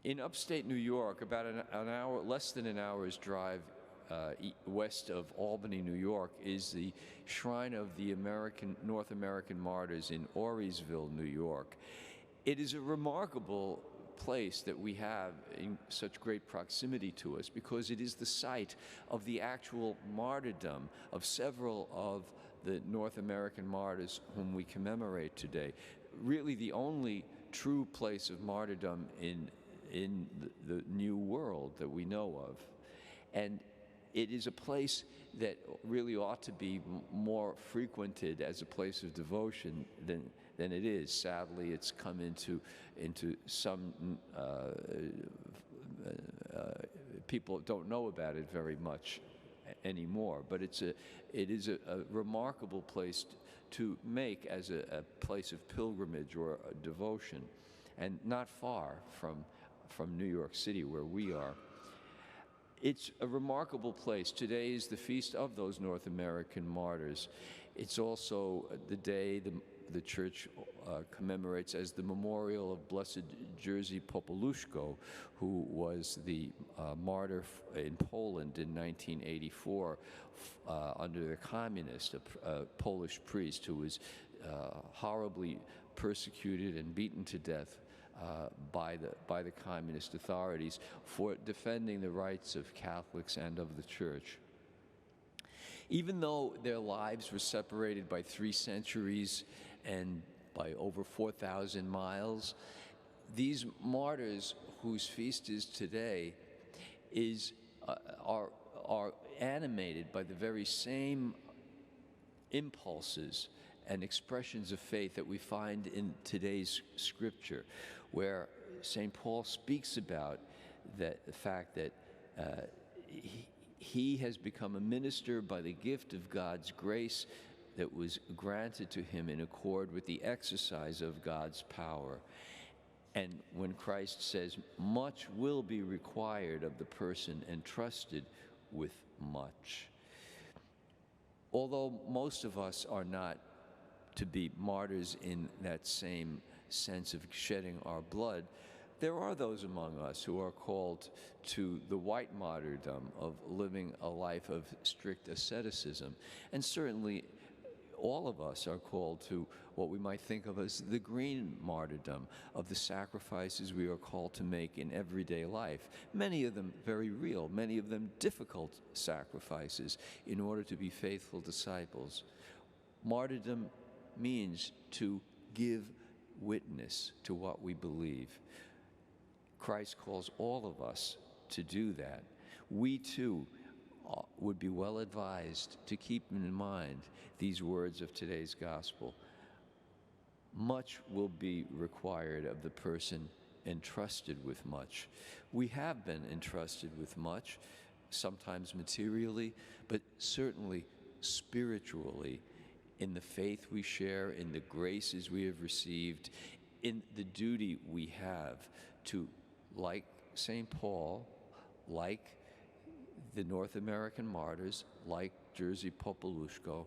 In upstate New York, about an hour, less than an hour's drive west of Albany, New York, is the Shrine of the North American Martyrs in Auriesville, New York. It is a remarkable place that we have in such great proximity to us because it is the site of the actual martyrdom of several of the North American martyrs whom we commemorate today. Really the only true place of martyrdom in the New World that we know of. And it is a place that really ought to be more frequented as a place of devotion than it is. Sadly, it's come into some people don't know about it very much anymore. But it is a remarkable place to make as a place of pilgrimage or a devotion, and not far from New York City, where we are. It's a remarkable place. Today is the feast of those North American martyrs. It's also the day the Church commemorates as the memorial of Blessed Jerzy Popoluszko, who was the martyr in Poland in 1984 under the communists, a Polish priest who was horribly persecuted and beaten to death by the communist authorities for defending the rights of Catholics and of the Church. Even though their lives were separated by 3 centuries and by over 4,000 miles, these martyrs whose feast is today are animated by the very same impulses and expressions of faith that we find in today's scripture, where St. Paul speaks about the fact that he has become a minister by the gift of God's grace that was granted to him in accord with the exercise of God's power. And when Christ says, much will be required of the person entrusted with much. Although most of us are not to be martyrs in that same sense of shedding our blood, there are those among us who are called to the white martyrdom of living a life of strict asceticism. And certainly all of us are called to what we might think of as the green martyrdom of the sacrifices we are called to make in everyday life. Many of them very real, many of them difficult sacrifices in order to be faithful disciples. Martyrdom means to give witness to what we believe. Christ calls all of us to do that. We too would be well advised to keep in mind these words of today's gospel. Much will be required of the person entrusted with much. We have been entrusted with much, sometimes materially, but certainly spiritually, in the faith we share, in the graces we have received, in the duty we have to, like St. Paul, like the North American martyrs, like Jerzy Popoluszko,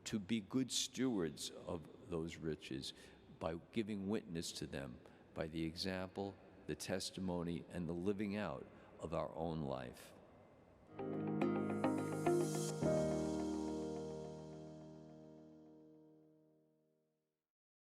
to be good stewards of those riches by giving witness to them by the example, the testimony, and the living out of our own life.